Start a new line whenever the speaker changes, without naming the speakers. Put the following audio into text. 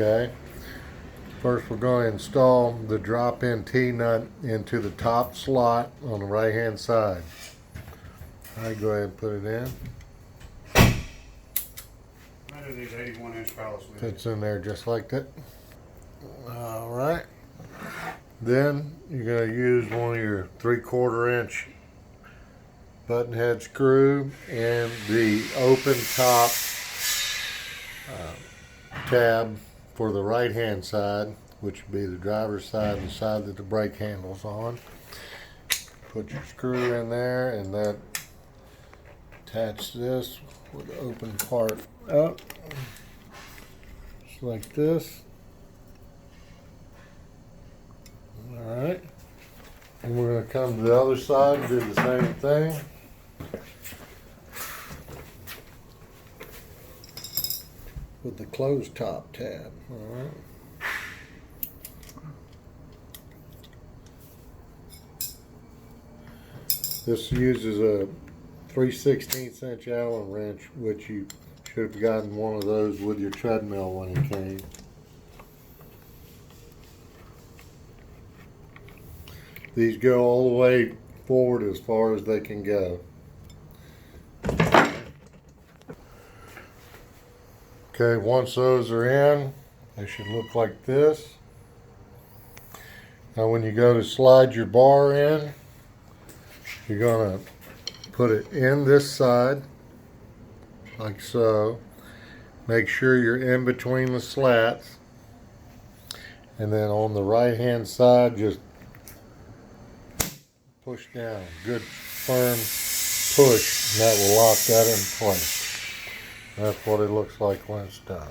Okay. First we're going to install the drop-in T-nut into the top slot on the right hand side. I go ahead and put it in.
I do these 81-inch pallets with
Fits in there just like that. Alright. Then you're going to use one of your 3/4 inch button head screw and the open top tab for the right hand side, which would be the driver's side and the side that the brake handle's on. Put your screw in there and then attach this with the open part up, just like this. Alright, and we're going to come to the other side and do the same thing. With the closed top tab. Alright. This uses a 3/16 inch Allen wrench, which you should have gotten one of those with your treadmill when it came. These go all the way forward as far as they can go. Okay, once those are in, they should look like this. Now when you go to slide your bar in, you're going to put it in this side, like so. Make sure you're in between the slats. And then on the right hand side, just push down. Good firm push, and that will lock that in place. That's what it looks like when it's done.